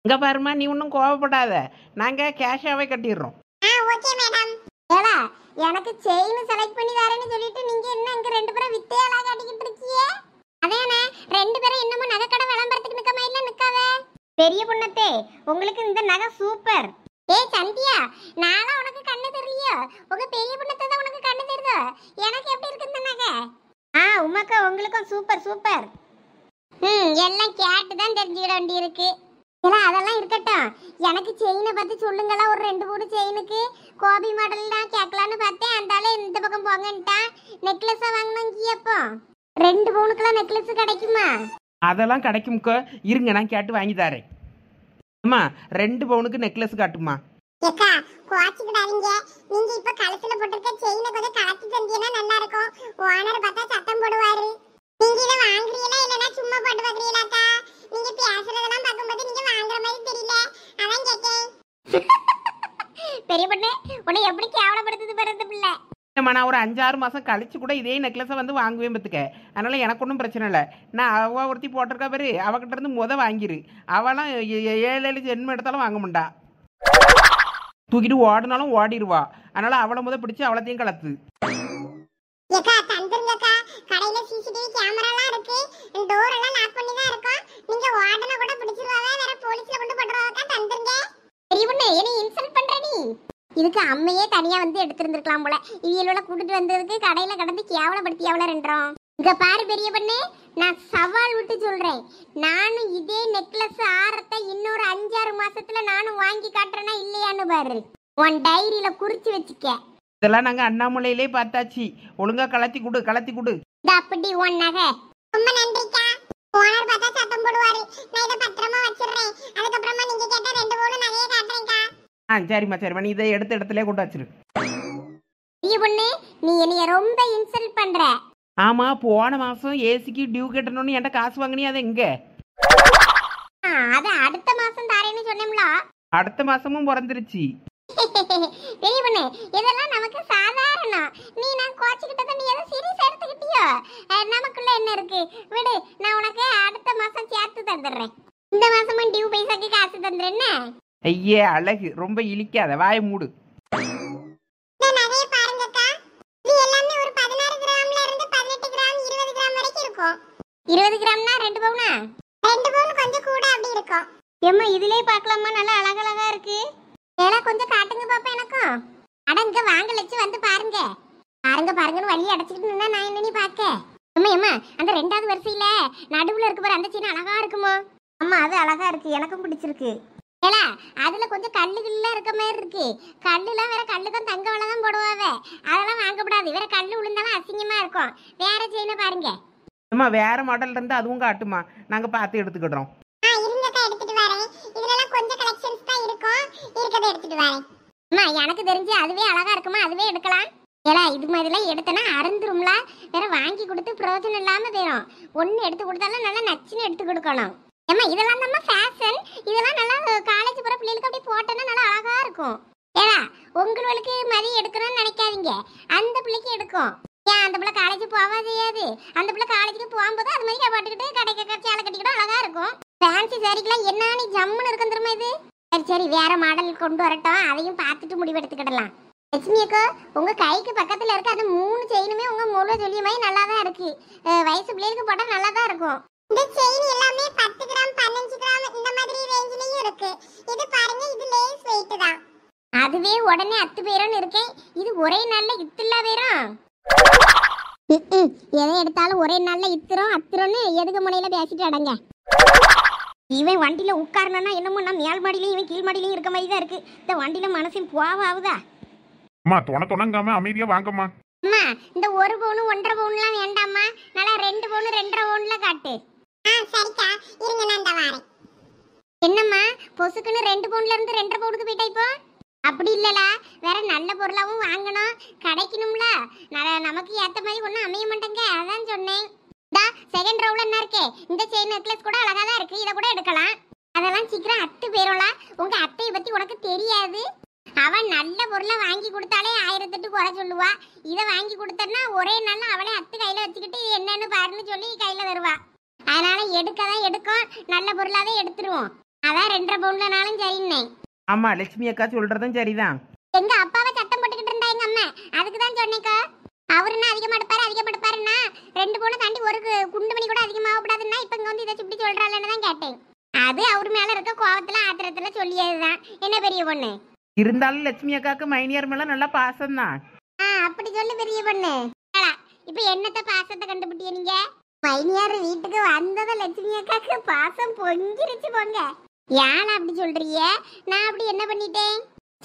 இங்க பாருமா, நீ ஒன்றும் கோவப்படாத, நாங்க கேஷாவே கட்டிடுறோம். Okay madam. ஏலா, எனக்கு செயின் செலக்ட் பண்ணி தரேன்னு சொல்லிட்டு நீங்க என்ன இங்க 2 பேரும் வித்தையலா காட்டிக்கிட்டு இருக்கீங்க? அதானே 2 பேரும் என்னமோ நகைக்கடை விளம்பரத்துக்கு நிக்க மாதிரி நிக்காவே. பெரிய பொண்ணத்தே, உங்களுக்கு இந்த நகை சூப்பர். ஏய் சந்தியா, நாளா உனக்கு கண்ணு தெரியலையோ? உங்க பெரிய பொண்ணத்தை தான் உனக்கு கண்ணு தெரியுதோ? எனக்கு எப்படி இருக்கு இந்த நகை? உமாக்கா, உங்களுக்கும் சூப்பர் சூப்பர். எல்லாம் கேட்டு தான் தெரிஞ்சுக்கிட வேண்டி இருக்கு. ஏன்னா அதெல்லாம் இருக்கட்டும், எனக்கு செயினை பார்த்து சொல்லுங்களா. ஒரு 2 பவுன் செயினுக்கு கோபி மாடல் தான் கேட்கலான்னு பார்த்தேன். அந்த ஆளு இந்த பக்கம் போங்கன்ட்டான். நெக்லஸா வாங்கணும். அப்போ 2 பவுனுக்குலாம் நெக்லஸ் கிடைக்குமா? அதெல்லாம் கிடைக்கும்க்கோ, இருங்க நான் கேட்டு வாங்கி தரேன். அம்மா, 2 பவுனுக்கு நெக்லஸ் காட்டுமா? ஏக்கா, கோச்சிக்கிடாதீங்க. நீங்க இப்ப கழுத்துல போட்டிருக்க செயினை கொஞ்சம் கலத்தி தந்தீங்கன்னா நல்லா இருக்கும். ஓனர் பார்த்தா சத்தம் போடுவாரு. நீங்க இதை வாங்குறீங்களா இல்லைன்னா சும்மா போட்டு பாக்குறீங்களாக்கா? நீங்க பேசுறதெல்லாம் பார்க்கும்போது நீங்க வாங்குற மாதிரி தெரியல, அதான் கேட்டேன். பெரிய பொண்ணு, உன்னை எப்படி கேவலப்படுத்துது பிறந்த பிள்ளை. நான் ஒரு 5-6 மாசம் கழிச்சு கூட இதே நெக்லஸை வந்து வாங்குவேன் பத்துக்க. அதனால எனக்கு ஒன்றும் பிரச்சனை இல்லை. நான் அவ ஒருத்தி போட்டிருக்கா பேரு, அவகிட்ட இருந்து வாங்கிரு. அவெல்லாம் 7 ஜென்மம் எடுத்தாலும் வாங்க மாட்டா, தூக்கிட்டு ஓடினாலும் ஓடிடுவா. அதனால அவளை பிடிச்சி அவளத்தையும் கலத்து. ஏக்கா, தந்துருங்கக்கா. கடையில சிசிடிவி கேமராலாம் இருக்கு. டோர் எல்லாம் லாக் பண்ணி தான் இருக்கும். நீங்க வார்டனை கூட பிடிச்சிருவாங்க, வேற போலீஸ்ல கொண்டு போடுறவங்க தந்துருங்க. பெரிய பொண்ணு என்ன இன்சல்ட் பண்ற நீ? இதுக்கு அம்மையே தனியா வந்து எடுத்திருந்திருக்கலாம் போல. இவியலோட கூட்டிட்டு வந்ததுக்கு கடையில கடந்து கேவலப்படுத்தி எவ்வளவு ரெண்டோம். இங்க பாரு பெரிய பொண்ணு, நான் சவால் விட்டு சொல்றேன். நானும் இதே நெக்லஸ் ஆரத்தை இன்னொரு 5-6 மாசத்துல நானும் வாங்கி காட்டுறேன்னா இல்லையான்னு பாரு. உன் டைரியில குறிச்சு வச்சுக்க. இதெல்லாம் நாங்க அண்ணாமலையிலே பார்த்தாச்சு. ஒழுங்கா கலத்தி கொடு, கலத்தி கொடு. இந்த அப்படி உன் நகை. ரொம்ப நன்றிக்கா. ஓனர் பார்த்தா சத்தம் போடுவாரு. நான் இதை பத்திரமா வச்சிடுறேன். அதுக்கப்புறமா நீங்க கேட்ட 2 நகையை காட்டுறேன்க்கா. சரிம்மா சரிம்மா, நீ இதை எடுத்த இடத்துல கொண்டு வச்சிரு. பெரிய பொண்ணு, நீ என்னைய ரொம்ப இன்சல்ட் பண்ற. ஆமா, போன மாசம் ஏசிக்கு டியூ கட்டணும்னு என்கிட்ட காசு வாங்கினியா? அது எங்க? அது அடுத்த மாசம் தாரேன்னு சொன்னேம்ல. அடுத்த மாசமும் பிறந்துருச்சு. பெரிய பொண்ணு, இதெல்லாம் நமக்கு சாதாரணம். நான் கோச்சிக்கிட்டத நீ எதை சீரியஸா எடுத்துக்கிட்டியோ? நமக்குள்ள என்ன இருக்கு விடு. நான் உனக்கு அடுத்த மாசம் சேர்த்து தந்துடுறேன். இந்த மாசமும் டியூ பைசாக்கு காசு தந்துடுறேன்னு. ஐயே அழகு, ரொம்ப இழிக்காத, வாயை மூடு. இந்த நகையை பாருங்கக்கா. இது எல்லாமே ஒரு 16 கிராம்ல இருந்து 18 கிராம் 20 கிராம் வரைக்கும் இருக்கும். 20 கிராம்னா 2 பவுனா? 2 பவுன் கொஞ்சம் கூட அப்படி இருக்கும். ஏம்மா இதுலயே பார்க்கலாமா? நல்லா அழகழகா இருக்கு. ஏலா கொஞ்சம் காட்டுங்க பாப்பா எனக்கும். அடங்க வாங்க லட்சு வந்து பாருங்க. பாருங்கன்னு வழி அடைச்சிட்டு நின்னா நான் என்ன நீ பாக்க? அம்மா அந்த 2வது வரிசையில நடுவுல இருக்கு பாரு, அந்த சீன் அழகா இருக்குமா? அம்மா அது அழகா இருக்கு, எனக்கும் பிடிச்சிருக்கு. ஏலா அதுல கொஞ்சம் கல்லுகள்லாம் இருக்க மாதிரி இருக்கு. கல்லுலாம் வேற, கல்லுக்கும் தங்க வலை தான் போடுவாவ. அதெல்லாம் வாங்கக்கூடாது. வேற கல்லு விழுந்தாலும் அசிங்கமா இருக்கும். வேற செயினை பாருங்க. அம்மா வேற மாடல் இருந்தா அதுவும் காட்டுமா, நாங்க பார்த்து எடுத்துக்கிடுறோம். இருங்கக்கா எடுத்துட்டு வரேன். இதுலலாம் கொஞ்சம் கலெக்ஷன்ஸ் தான் இருக்கும். இருக்கதை எடுத்துட்டு வரேன். அம்மா எனக்கு தெரிஞ்சு அதுவே அழகா இருக்குமா, அதுவே எடுக்கலாம். ஏலா இது மாதிரிலாம் எடுத்தனா அருந்துரும்ல. வேற வாங்கி கொடுத்து பிரயோஜனம் இல்லாம போயிடும். ஒன்னு எடுத்து கொடுத்தாலும் நல்லா நச்சுன்னு எடுத்து கொடுக்கணும். ஏம்மா இதெல்லாம் நம்ம ஃபேஷன். இதெல்லாம் நல்லா காலேஜ் போற பிள்ளைகளுக்கு அப்படி போட்டோன்னா நல்லா அழகா இருக்கும். ஏலா உங்களுக்கு மதியம் எடுக்கணும்னு நினைக்காதீங்க, அந்த பிள்ளைக்கு எடுக்கும். ஏன் அந்த பிள்ளை காலேஜ் போவா செய்யாது. அந்த பிள்ளை காலேஜுக்கு போகும்போது அது மாதிரி போட்டுக்கிட்டு கடைக்கு சேலை கட்டிக்கிட்டு அழகா இருக்கும். ஃபேன்சி சாரிக்கெல்லாம் என்ன நீ ஜம்முன்னு இருக்கும் தெரியுமா இது? சரி வேற மாடல் கொண்டு வரட்டும், அதையும் பார்த்துட்டு முடிவு எடுத்துக்கிடலாம். லட்சுமி அக்கா, உங்க கைக்கு பக்கத்துல இருக்க அந்த 3 செயினுமே உங்க முழு சொல்லிய மாதிரி நல்லா தான் இருக்கு. வயசு பிள்ளைகளுக்கு போட்டா நல்லா தான் இருக்கும். இந்த செயின் எல்லாமே 10 கிராம் 15 கிராம் இந்த மாதிரி ரேஞ்சிலயும் இருக்கு. இது பாருங்க, இது லேஸ் வெயிட் தான். அதுவே உடனே 10 பேருன்னு இருக்கேன். இது ஒரே நாள்ல இத்துல்லா பேரும். எதை எடுத்தாலும் ஒரே நாள்ல இத்துறோம் அத்துறோன்னு எதுக்கு முனையில பேசிட்டு அடங்க. இவன் வண்டியில உட்காரணும்னா என்னமோ நான் மேல் மாடியிலையும் இவன் கீழ் மாடியிலையும் இருக்க மாதிரி தான் இருக்கு. இந்த வண்டியில மனசும் போவாவுதா? அம்மா தொணங்காம அமைதியா வாங்கம்மா. அம்மா இந்த 1 பவுன் 1.5 பவுன்லாம் வேண்டாம்மா. நல்லா 2 பவுன் 2.5 பவுன்ல காட்டு. சரிக்கா, இருங்க நான் இந்த வாரேன். என்னம்மா பொசுக்குன்னு 2 பவுன்ல இருந்து 2.5 பவுனுக்கு போயிட்டா இப்போ? அப்படி இல்லல, வேற நல்ல பொருளாவும் வாங்கணும், கிடைக்கணும்ல. நமக்கு ஏத்த மாதிரி ஒன்றும் அமைய மாட்டேங்க, அதான் சொன்னேன். செகண்ட் ரவுல என்ன இருக்கே, இந்த செயின் நெக்லஸ் கூட அழகா தான் இருக்கு, இதை கூட எடுக்கலாம். அதெல்லாம் சீக்கிரம் அத்து போயிடும்ல. உங்க அத்தையை பத்தி உனக்கு தெரியாது. அவன் நல்ல பொருளை வாங்கி கொடுத்தாலே 1008 குறை சொல்லுவா. இதை வாங்கி கொடுத்தனா ஒரே நாள் அவளே அத்து கையில வச்சுக்கிட்டு என்னன்னு பாருன்னு சொல்லி கையில வருவா. அதனால எடுக்கதான் எடுக்கும், நல்ல பொருளாவே எடுத்துருவோம். அதான் 2.5 பவுன்லனாலும் சரின்னே. ஆமா லட்சுமி அக்கா சொல்றதும் சரிதான். எங்க அப்பாவை சட்டம் போட்டுக்கிட்டு இருந்தா எங்க அம்மா, அதுக்குதான் சொன்னேக்கா. அவருன்னா அதிகமா எடுப்பாருன்னா 2 பவுனை தாண்டி ஒரு குண்டுமணி கூட அதிகமாகக்கூடாதுன்னா இப்ப இங்க வந்து இதை சுட்டி சொல்றாள்னு தான் கேட்டேன். அது அவர் மேல இருக்க கோவத்துல ஆத்திரத்துல சொல்லியதுதான். என்ன பெரிய பொண்ணு இருந்தாலும் லட்சுமி அக்காக்கு மைனியார் மேல நல்லா பாசம் தான். அப்படி சொல்லு பெரிய பொண்ணு. இப்ப என்னத்த பாசத்தை கண்டுபிட்டிய நீங்க? மைனியார் வீட்டுக்கு வந்தத லட்சுமி அக்காக்கு பாசம் பொங்கிருச்சு போங்க. ஏன் அப்படி சொல்றீங்க? நான் அப்படி என்ன பண்ணிட்டேன்?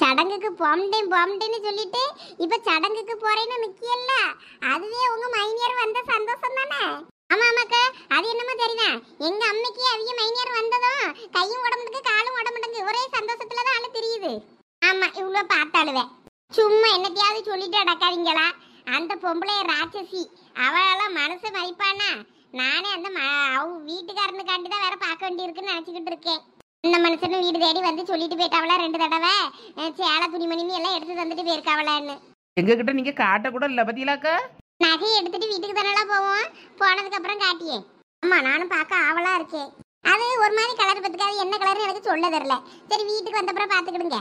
சடங்குக்கு போம்டேன்னு சொல்லிட்டு இப்ப சடங்குக்கு போறேன்னு நிக்கியல்ல, அதுவே உங்க மைனியார் வந்த சந்தோஷம் தானே? ஆமா ஆமாக்கா, அது என்னமோ தெரியுதான். எங்க அம்மைக்கு அவங்க மைனியார் வந்ததும் கையும் உடம்புக்கு காலும் உடம்புக்கு ஒரே சந்தோஷத்துலதான் ஆளு தெரியுது. ஆமா இவ்வளவு பார்த்தாளுவே. சும்மா என்னத்தையாவது சொல்லிட்டு அடக்காதீங்களா? அந்த பொம்பளைய ராட்சசி, அவளெல்லாம் மனசு மதிப்பானா? நானே அந்த வீட்டுக்காரனுக்காண்டி தான் வேற பார்க்க வேண்டியிருக்குன்னு நினைச்சுக்கிட்டு இருக்கேன். இந்த மனுஷனும் வீடு தேடி வந்து சொல்லிட்டு போயிட்டாவளா 2 தடவை. சேலை துணிமணின்னு எல்லாம் எடுத்து தந்துட்டு போயிருக்காவளான்னு. எங்க கிட்ட நீங்க காட்ட கூட இல்ல பத்தியிலாக்கா. நகையை எடுத்துட்டு வீட்டுக்கு தானே போவோம், போனதுக்கு அப்புறம் காட்டியே. ஆமா நானும் பார்க்க ஆவலா இருக்கேன். அது ஒரு மாதிரி கலர் பத்துக்காது, என்ன கலர்னு எனக்கு சொல்ல தெரியல. சரி வீட்டுக்கு வந்த அப்புறம் பாத்துக்கிடுங்க.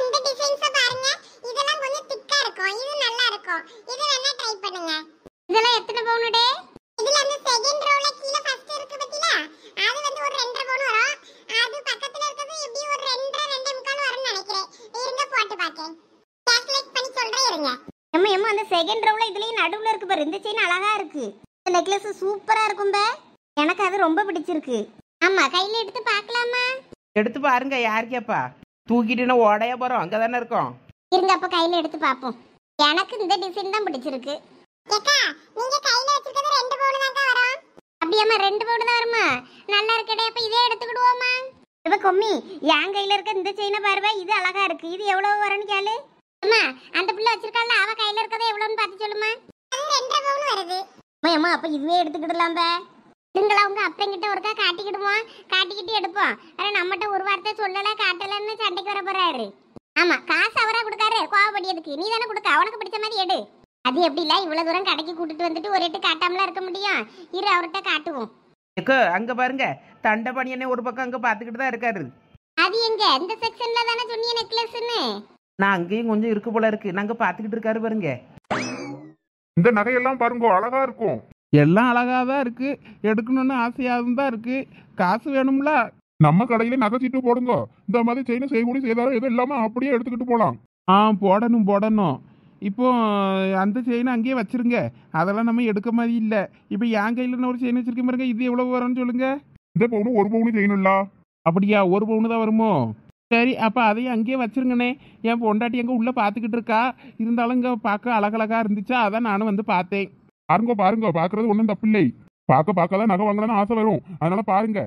இந்த டிசைன்ஸ் பாருங்க, இதெல்லாம் கொஞ்சம் திக்கா இருக்கும், இது நல்லா இருக்கும். இது வேணா ட்ரை பண்ணுங்க. இதெல்லாம் எத்தனை பவுனுடே? இதுல அந்த செகண்ட் ரோல கீழ ஃபர்ஸ்ட் இருக்கு பத்தியா, அது வந்து பவுன் வரும். அது பக்கத்துல இருக்கிறது எப்படி ஒரு 2.5 வரும்னு நினைக்கிறேன். இருங்க போட்டு பாக்கேன். கால்குலேட் பண்ணி சொல்றேன் இருங்க. எம்மா அந்த செகண்ட் ரவுல இதுலயும் நடுவுல இருக்கு பாரு. இந்த செயின் அழகா இருக்கு. இந்த நெக்லஸ் சூப்பரா இருக்கும் பே. எனக்கு அது ரொம்ப பிடிச்சிருக்கு. ஆமா கையில எடுத்து பார்க்கலாமா? எடுத்து பாருங்க. யார் கேப்பா? தூக்கிட்டு ஓடைய போறோம். அங்கதானே இருக்கோம். இருங்க அப்ப கையில எடுத்து பாப்போம். எனக்கு இந்த டிசைன் தான் பிடிச்சிருக்கு. ஏக்கா நீங்க கையில வச்சிருக்கிறது 2 பவுன் தான்க்கா வரும். அப்படியாம்மா 2 பவுன் தான் வருமா? நல்லா இருக்கடே. அப்ப இதே எடுத்துக்கிடுவோமா? இப்ப கொம்மி என் கையில இருக்க இந்த செயினை பாருவா. இது அழகா இருக்கு. இது எவ்வளவு வரும்னு கேளு. அம்மா அந்த பிள்ளை வச்சிருக்கால அவ கையில இருக்கறது எவ்வளவுன்னு பார்த்து சொல்லுமா. அது 2 பவுன் வருது. அம்மா அப்ப இதுவே எடுத்துக்கிடலாம் பே. இருங்களா உங்க அப்பங்கிட்ட ஒருக்கா காட்டிக்கிடுவோம். காட்டிக்கிட்டு எடுப்போம். ஆனா நம்மகிட்ட ஒரு வார்த்தை சொல்லல காட்டலன்னு சண்டைக்கு வர போறாரு. ஆமா காசு அவரா கொடுக்காரு. கோவப்படியதுக்கு நீ தானே கொடுக்க. அவனுக்கு பிடிச்ச மாதிரி எடு. அது எப்படி இல்ல இவ்வளவு தூரம் கடைக்கு கூட்டிட்டு வந்துட்டு ஒரு எட்டு காட்டாமலாம் இருக்க முடியும். இரு அவர்கிட்ட காட்டுவோம். அங்க பாருங்க தண்டபணி என்ன ஒரு பக்கம் அங்க பாத்துக்கிட்டு தான் இருக்காரு. அது எங்க இந்த செக்ஷன்ல தானே சொன்னீங்க நெக்லஸ்ன்னு. நான் அங்கேயும் கொஞ்சம் இருக்கு போல இருக்கு. நாங்க பாத்துக்கிட்டு இருக்காரு பாருங்க. இந்த நகையெல்லாம் பாருங்க அழகா இருக்கும். எல்லாம் அழகாக தான் இருக்கு. எடுக்கணும்னு ஆசையாகவும் தான் இருக்கு. காசு வேணும்ல. நம்ம கடையில நகை சீட்டு போடுங்க. இந்த மாதிரி செயின் செய்கூடி செய்தாலும் எதுவும் இல்லாம அப்படியே எடுத்துக்கிட்டு போலாம். போடணும். இப்போ அந்த செயினை அங்கேயே வச்சிருங்க. அதெல்லாம் நம்ம எடுக்க மாதிரி இல்லை. இப்போ என் கையில் ஒரு செயின் வச்சிருக்கேன் பாருங்க. இது எவ்வளோ வரும்னு சொல்லுங்க. இந்த பவுனு 1 பவுனு செயின் இல்ல. அப்படியா 1 பவுனு தான் வருமோ? சரி அப்போ அதையும் அங்கேயே வச்சிருங்கண்ணே. என் பொண்டாட்டி எங்கே உள்ளே பார்த்துக்கிட்டு இருக்கா. இருந்தாலும் இங்கே பார்க்க அழகழகா இருந்துச்சா அதான் நானும் வந்து பார்த்தேன். பாருங்க பாக்குறது ஒன்றும் தப்பில்லை. பார்க்க தான் நகை வாங்கலாம்னு ஆசை வரும். அதனால பாருங்க.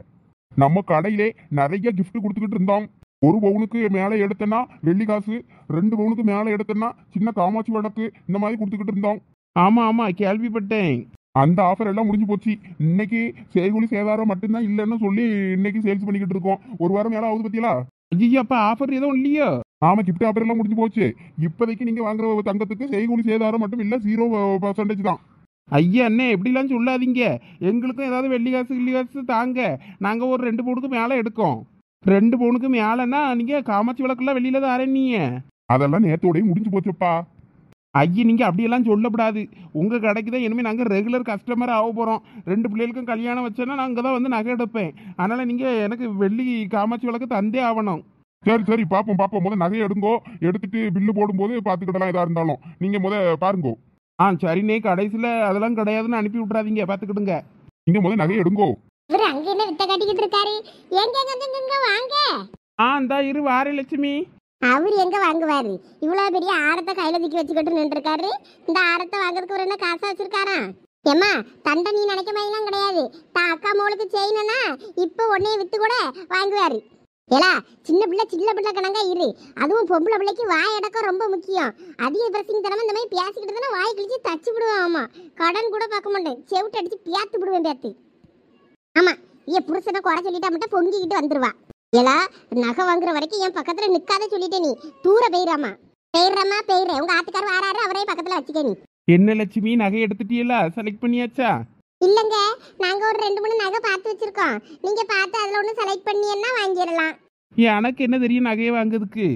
நம்ம கடையிலே நிறைய கிஃப்ட் கொடுத்துக்கிட்டு இருந்தோம். 1 பவுனுக்கு மேலே எடுத்தனா வெள்ளி காசு, 2 பவுனுக்கு மேலே எடுத்தனா சின்ன காமாட்சி விளக்கு, இந்த மாதிரி கொடுத்துக்கிட்டு இருந்தோம். ஆமாம் கேள்விப்பட்டேன். அந்த ஆஃபர் எல்லாம் முடிஞ்சு போச்சு. இன்னைக்கு செய்கூலி சேதாரம் மட்டும்தான் இல்லைன்னு சொல்லி இன்னைக்கு சேல்ஸ் பண்ணிக்கிட்டு இருக்கோம். 1 வாரம் மேலே ஆகுது பத்தியா? ஐயோ அப்போ ஆஃபர் எதுவும் இல்லையோ? ஆமா கிஃப்ட் ஆஃபர் எல்லாம் முடிஞ்சு போச்சு. இப்போதைக்கு நீங்க வாங்குற தங்கத்துக்கு செய்கூலி சேதாரம் மட்டும் இல்லை 0% தான். ஐயா அண்ணே எப்படிலாம் சொல்லாதீங்க. எங்களுக்கும் ஏதாவது வெள்ளி காசு கிள்ளி காசு தாங்க. நாங்கள் ஒரு 2 பவுனுக்கு மேலே எடுக்கோம். 2 பவுனுக்கு மேலேன்னா நீங்கள் காமாட்சி விளக்குலாம் வெளியில தான் அரணிங்க. அதெல்லாம் நேரத்தோடய முடிஞ்சு போச்சுப்பா. ஐயா நீங்கள் அப்படியெல்லாம் சொல்லக்கூடாது. உங்கள் கடைக்கு தான் இனிமேல் நாங்கள் ரெகுலர் கஸ்டமர் ஆக போகிறோம். 2 பிள்ளைகளுக்கும் கல்யாணம் வச்சோன்னா நான் அங்கே தான் வந்து நகை எடுப்பேன். அதனால் நீங்கள் எனக்கு வெள்ளி காமாட்சி விளக்கு தந்தே ஆகணும். சரி பார்ப்போம். முதல் நகையை எடுங்கோ. எடுத்துட்டு பில்லு போடும்போது பார்த்துக்கிடலாம். எதா இருந்தாலும் நீங்க பாருங்கோ. சரிண்ணே. கடைசியில் அதெல்லாம் கிடையாதுன்னு அனுப்பி விட்றாதீங்க. பார்த்துக்கிடுங்க. நீங்க நகையை எடுங்கோ. இவர் அங்க என்ன வித்த காட்டிக்கிட்டு இருக்காரு. எங்க வாங்க. இந்தா இரு வாரே லட்சுமி. அவர் எங்க வாங்குவாரு? இவ்வளவு பெரிய ஆரத்தை கையில தூக்கி வச்சுக்கிட்டு நின்று இருக்காரு. இந்த ஆரத்தை வாங்குறதுக்கு ஒரு என்ன காசா வச்சிருக்காரா? ஏமா தண்டை நீ நினைக்க மாதிரிலாம் கிடையாது. தான் அக்கா மோளுக்கு செய்யணும்னா இப்போ உடனே வித்து கூட வாங்குவாரு. ஏலா சின்ன பிள்ளை கணங்கா இரு. அதுவும் பொம்பளை பிள்ளைக்கு வாய் அடக்கம் ரொம்ப முக்கியம். அதிக பிரசிங் தரமா இந்த மாதிரி பேசிக்கிட்டு தானே வாய் கிழிச்சு தச்சு விடுவேன். ஆமா கடன் கூட பார்க்க மாட்டேன். செவிட்டு அடிச்சு பேத்து விடுவேன் பேத்து. ஆமா என் புருஷனை குறை சொல்லிட்டா மட்டும் பொங்கிக்கிட்டு வந்துருவா. ஏலா நகை வாங்குற வரைக்கும் என் பக்கத்துல நிக்காத சொல்லிட்டே நீ. தூர போயிடாமா. போயிடுறேன். உங்க ஆத்துக்காரர் வாராரு. அவரே பக்கத்துல வச்சுக்க நீ. என்ன லட்சுமி நகை எடுத்துட்டீங்களா? செலக்ட் பண்ணியாச்சா? இல்லங்க நாங்க ஒரு 2-3 நகை பார்த்து வச்சிருக்கோம். நீங்க பார்த்து அதுல ஒண்ணு செலக்ட் பண்ணியன்னா வாங்கிடலாம். எனக்கு என்ன தெரியும் நகையை வாங்குறதுக்கு.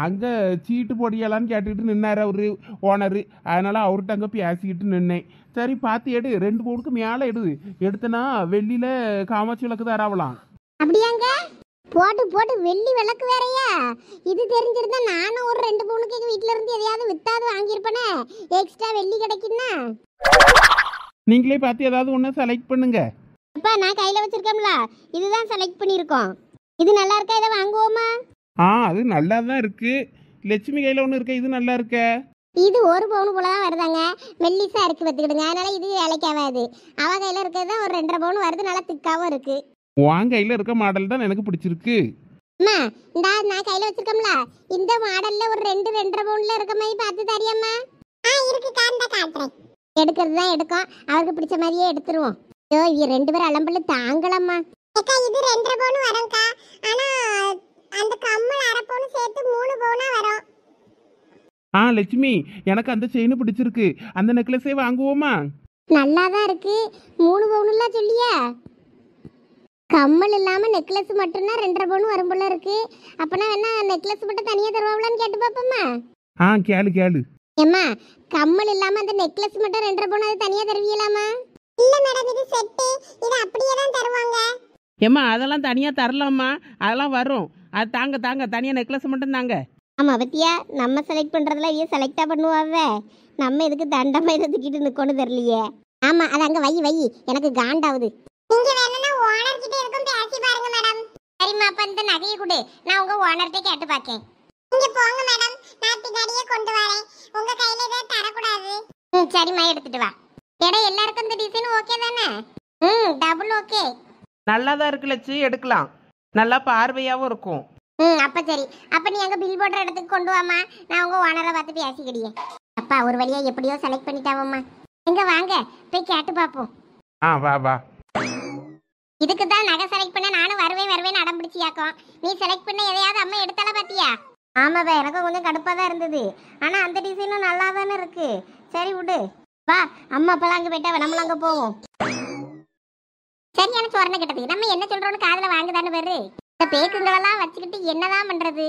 அங்கே சீட்டு போடியலான்னு கேட்டுக்கிட்டு நின்னார் அவரு ஓனரு. அதனால அவர்கிட்ட அங்கே பேசிக்கிட்டு நின்னேன். சரி பார்த்து எடு. 2 பவுனுக்கு மேலே எடுத்தனா வெள்ளியில காமாட்சி விளக்கு தான் ஆகலாம். அப்படியாங்க? போட்டு வெள்ளி விளக்கு வேறையா? இது தெரிஞ்சிருந்தா நானும் ஒரு 2 பவுனுக்கு எங்க வீட்ல இருந்து எதையாவது வித்தாவது வாங்கியிருப்பேனே. எக்ஸ்ட்ரா வெள்ளி கிடைக்குன்னா நீங்களே பார்த்து ஏதாவது ஒன்று செலக்ட் பண்ணுங்க. அப்பா நான் கையில வச்சிருக்கேன்ல இதுதான் செலக்ட் பண்ணியிருக்கோம். இது நல்லா இருக்கா? இதை வாங்குவோமா? அது நல்லா தான் இருக்கு. லட்சுமி கையில் ஒன்று இருக்க. இது நல்லா இருக்க. இது 1 பவுன் போல தான் வருதாங்க. மெல்லிசா இருக்கு பார்த்துக்கிடுங்க. அதனால இது வேலைக்கு ஆகாது. அவ கையில இருக்கிறது தான் ஒரு 2.5 பவுன் வருது. நல்லா திக்காவும் இருக்கு. உன் கையில் இருக்க மாடல் தான் எனக்கு பிடிச்சிருக்கு. அம்மா நான் கையில வச்சிருக்கோம்ல இந்த மாடல்ல ஒரு 2.5 பவுன்ல இருக்க மாதிரி பார்த்து தரியாம்மா. இருக்கு காட்டுறேன். எடுக்கிறது தான் எடுக்கும். அவருக்கு பிடிச்ச மாதிரியே எடுத்துருவோம். ஐயோ இவ 2 பேரும் அலம்பல தாங்கலம்மா. அக்கா இது 2.5 பவுன் வரும்க்கா. ஆனா அந்த கம்மல் 1/2 பவுன் சேர்த்து 3 பவுனா வரும். லட்சுமி எனக்கு அந்த செயின் பிடிச்சிருக்கு. அந்த நெக்லஸே வாங்குவோமா? நல்லா தான் இருக்கு. 3 பவுன்லாம் சொல்லியா? கம்மல் இல்லாம நெக்லஸ் மட்டும்னா 2.5 பவுன் வரும் போல இருக்கு. அப்பனா வேணா நெக்லஸ் மட்டும் தனியா தருவாங்களான்னு கேட்டு பாப்போமா? கேளு. ஏம்மா கம்மல் இல்லாம அந்த நெக்லஸ் மட்டும் 2.5 பவுன் அது தனியா தருவீங்களாமா? இல்ல மேடம் இது செட். இது அப்படியே தான் தருவாங்க. ஏம்மா அதெல்லாம் தனியாக தரலாம்மா, அதெல்லாம் வரும். அது தாங்க தாங்க, தனியாக நெக்லஸ் மட்டும் தாங்க. ஆமா பத்தியா, நம்ம செலக்ட் பண்றதுல இவ செலக்டா பண்ணுவாவ. நம்ம இதுக்கு தண்டமா இதை தூக்கிட்டு நிக்கணும் தெரியலையே. ஆமா அது அங்க வை வை, எனக்கு காண்டாவுது. நீங்க வேணும்னா ஓனர் கிட்ட இருக்கும் பேசி பாருங்க மேடம். சரிம்மா, அப்ப இந்த நகையை கொடு, நான் உங்க ஓனர்கிட்ட கேட்டு பாக்கேன். நீங்க போங்க மேடம், நான் பின்னாடியே கொண்டு வரேன். உங்க கையில இதை தரக்கூடாது. சரிம்மா, எடுத்துட்டு வா. எடா எல்லாருக்கும் இந்த டிசைன் ஓகே தானே? Double okay. நல்லா தான் இருக்கு லட்சு, எடுக்கலாம். நல்லா பார்வையாகவும் இருக்கும். அப்ப சரி. அப்ப நீ அங்க பில் போடுற இடத்துக்கு கொண்டு வாமா, நான் உங்க ஓனரை பார்த்து பேசிக்கிடியே. அப்பா ஒரு வழியா எப்படியோ செலக்ட் பண்ணிட்டாவம்மா. எங்க வாங்க போய் கேட்டு பாப்போம். வா வா. இதுக்கு தான் நகை செலக்ட் பண்ண நானும் வருவேன் அடம் பிடிச்சியாக்கும். நீ செலக்ட் பண்ண எதையாவது அம்மா எடுத்தால பாத்தியா? ஆமாப்பா, எனக்கும் கொஞ்சம் கடுப்பா தான் இருந்தது. ஆனா அந்த டிசைனும் நல்லா தானே இருக்கு. சரி விடு, வா அம்மா அப்பெல்லாம் அங்க போயிட்டா நம்மளும் அங்க போவோம். சரியான சோரணை கிட்டது. நம்ம என்ன சொல்றோம்னு காதுல வாங்குதானு பாரு. இந்த பேக்குங்களெல்லாம் வச்சுக்கிட்டு என்னதான் பண்றது?